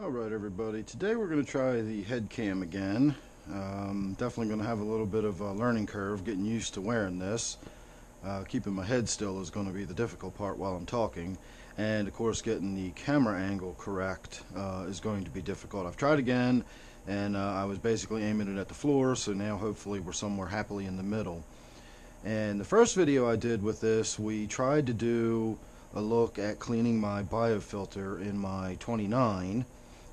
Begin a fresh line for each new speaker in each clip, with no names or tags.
Alright everybody, today we're going to try the head cam again. Definitely going to have a little bit of a learning curve getting used to wearing this. Keeping my head still is going to be the difficult part while I'm talking, and of course getting the camera angle correct is going to be difficult. I've tried again, and I was basically aiming it at the floor, so now hopefully we're somewhere happily in the middle. And the first video I did with this, we tried to do a look at cleaning my biofilter in my 29,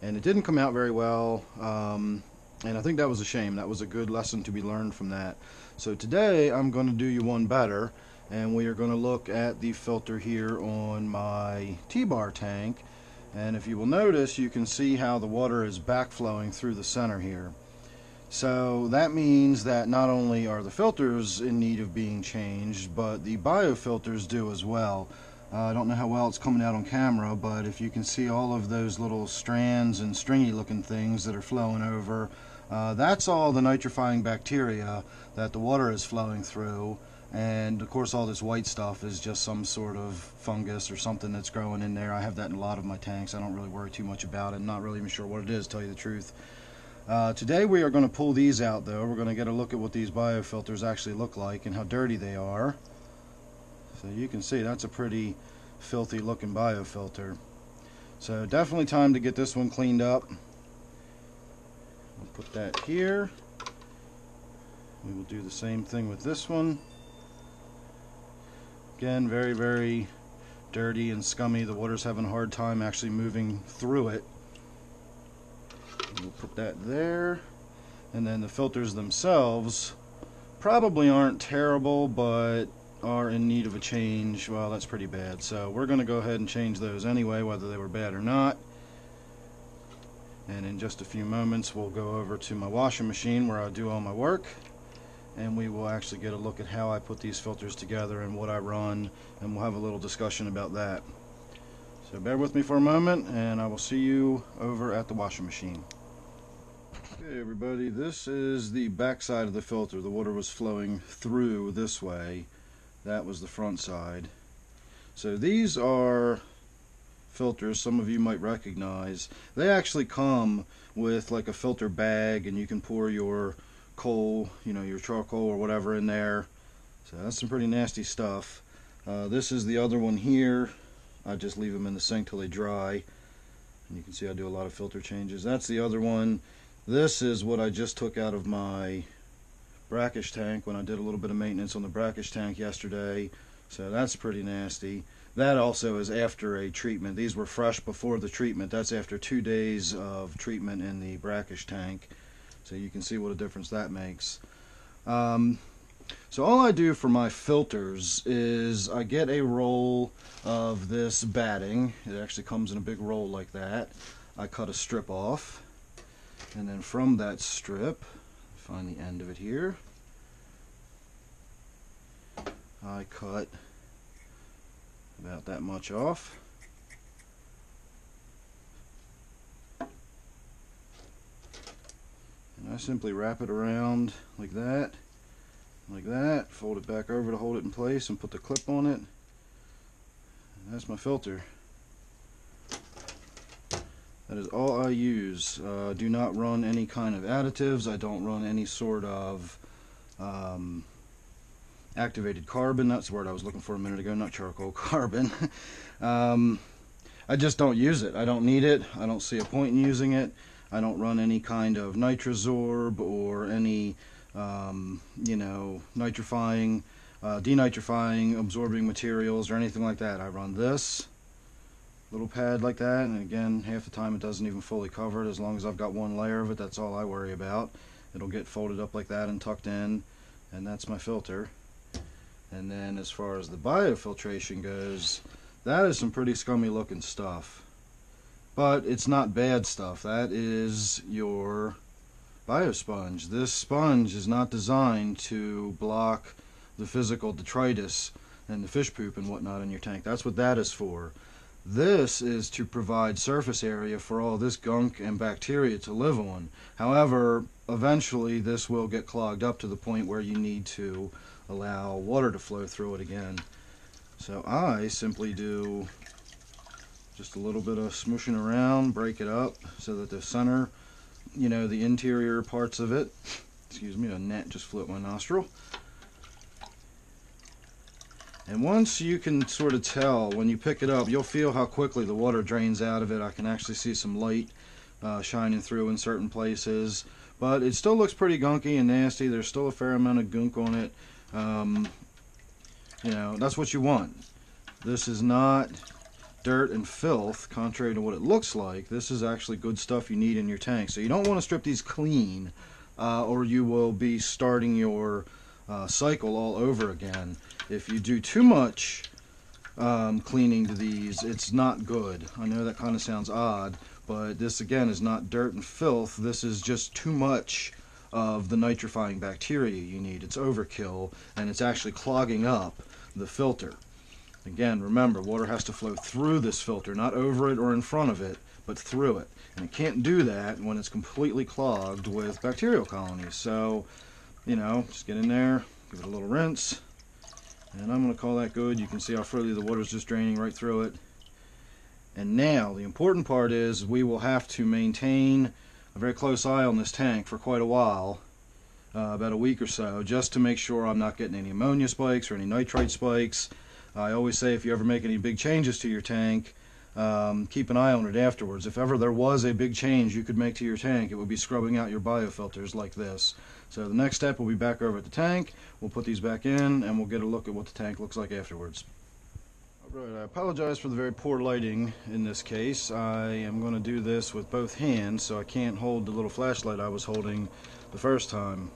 and it didn't come out very well, and I think that was a shame. That was a good lesson to be learned from that. So today I'm going to do you one better, and we are going to look at the filter here on my T-bar tank. And if you will notice, you can see how the water is backflowing through the center here. So that means that not only are the filters in need of being changed, but the biofilters do as well. I don't know how well it's coming out on camera, but if you can see all of those little strands and stringy looking things that are flowing over, that's all the nitrifying bacteria that the water is flowing through. And of course all this white stuff is just some sort of fungus or something that's growing in there. I have that in a lot of my tanks. I don't really worry too much about it. I'm not really even sure what it is, to tell you the truth. Today we are going to pull these out though. We're going to get a look at what these biofilters actually look like and how dirty they are. So you can see that's a pretty filthy looking biofilter. So definitely time to get this one cleaned up. We'll put that here. We will do the same thing with this one. Again, very, very dirty and scummy. The water's having a hard time actually moving through it. We'll put that there. And then the filters themselves probably aren't terrible, but are in need of a change. Well, that's pretty bad. So we're going to go ahead and change those anyway, whether they were bad or not. And in just a few moments, we'll go over to my washing machine where I do all my work. And we will actually get a look at how I put these filters together and what I run. And we'll have a little discussion about that. So bear with me for a moment, and I will see you over at the washing machine. Okay everybody, this is the back side of the filter. The water was flowing through this way. That was the front side. So these are filters some of you might recognize. They actually come with like a filter bag, and you can pour your coal, your charcoal or whatever in there. So that's some pretty nasty stuff. This is the other one here. I just leave them in the sink till they dry. And you can see I do a lot of filter changes. That's the other one. This is what I just took out of my brackish tank when I did a little bit of maintenance on the brackish tank yesterday. So that's pretty nasty. That also is after a treatment. These were fresh before the treatment. That's after 2 days of treatment in the brackish tank. So you can see what a difference that makes. So all I do for my filters is I get a roll of this batting. It actually comes in a big roll like that. I cut a strip off, and then from that strip, find the end of it here, I cut about that much off. And I simply wrap it around like that, fold it back over to hold it in place, and put the clip on it. And that's my filter. That is all I use. Do not run any kind of additives. I don't run any sort of activated carbon. That's the word I was looking for a minute ago, not charcoal, carbon. I just don't use it. I don't need it. I don't see a point in using it. I don't run any kind of nitrosorb or any nitrifying, denitrifying, absorbing materials or anything like that. I run this little pad like that, and again, half the time it doesn't even fully cover it. As long as I've got one layer of it, that's all I worry about. It'll get folded up like that and tucked in, and that's my filter. And then as far as the biofiltration goes, that is some pretty scummy looking stuff, but it's not bad stuff. That is your Biosponge. This sponge is not designed to block the physical detritus and the fish poop and whatnot in your tank. That's what that is for. This is to provide surface area for all this gunk and bacteria to live on. However, eventually this will get clogged up to the point where you need to allow water to flow through it again. So I simply do Just a little bit of smooshing around, break it up so that the center, you know, the interior parts of it, excuse me, a gnat just flew at my nostril. And once you can sort of tell, when you pick it up, you'll feel how quickly the water drains out of it. I can actually see some light shining through in certain places, but it still looks pretty gunky and nasty. There's still a fair amount of gunk on it. You know, that's what you want. This is not dirt and filth, contrary to what it looks like. This is actually good stuff you need in your tank. So you don't want to strip these clean, or you will be starting your cycle all over again. If you do too much cleaning to these, it's not good. I know that kind of sounds odd, but this again is not dirt and filth. This is just too much of the nitrifying bacteria you need. It's overkill, and it's actually clogging up the filter. Again, remember, water has to flow through this filter, not over it or in front of it, but through it. And it can't do that when it's completely clogged with bacterial colonies. So, you know, just get in there, give it a little rinse, and I'm going to call that good. You can see how freely the water's just draining right through it. And now, the important part is we will have to maintain a very close eye on this tank for quite a while, about a week or so, just to make sure I'm not getting any ammonia spikes or any nitrite spikes. I always say if you ever make any big changes to your tank, keep an eye on it afterwards. If ever there was a big change you could make to your tank, it would be scrubbing out your biofilters like this. So the next step, we'll be back over at the tank, we'll put these back in, and we'll get a look at what the tank looks like afterwards. Alright, I apologize for the very poor lighting in this case. I am going to do this with both hands, so I can't hold the little flashlight I was holding the first time.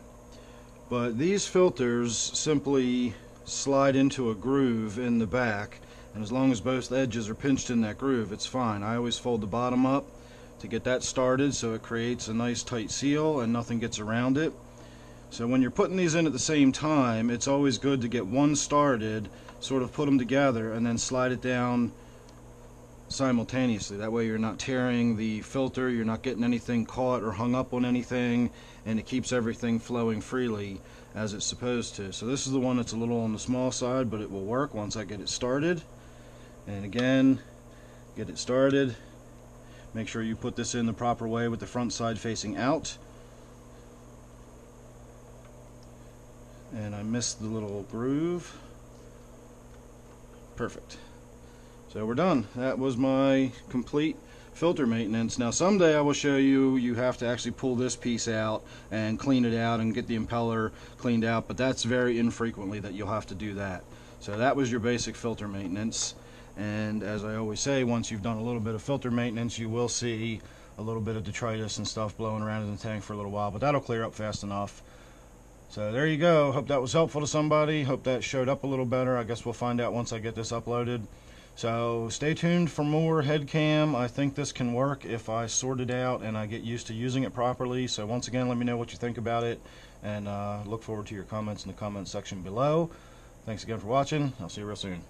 But these filters simply slide into a groove in the back, and as long as both edges are pinched in that groove, it's fine. I always fold the bottom up to get that started so it creates a nice tight seal and nothing gets around it. So when you're putting these in at the same time, it's always good to get one started, sort of put them together, and then slide it down simultaneously. That way you're not tearing the filter, you're not getting anything caught or hung up on anything, and it keeps everything flowing freely as it's supposed to. So this is the one that's a little on the small side, but it will work once I get it started. And again, get it started. Make sure you put this in the proper way with the front side facing out. And I missed the little groove. Perfect. So we're done. That was my complete filter maintenance. Now someday I will show you, you have to actually pull this piece out and clean it out and get the impeller cleaned out, but that's very infrequently that you'll have to do that. So that was your basic filter maintenance. And as I always say, once you've done a little bit of filter maintenance, you will see a little bit of detritus and stuff blowing around in the tank for a little while, but that'll clear up fast enough. So there you go. Hope that was helpful to somebody. Hope that showed up a little better. I guess we'll find out once I get this uploaded. So stay tuned for more head cam. I think this can work if I sort it out and I get used to using it properly. So once again, let me know what you think about it, and look forward to your comments in the comment section below. Thanks again for watching. I'll see you real soon.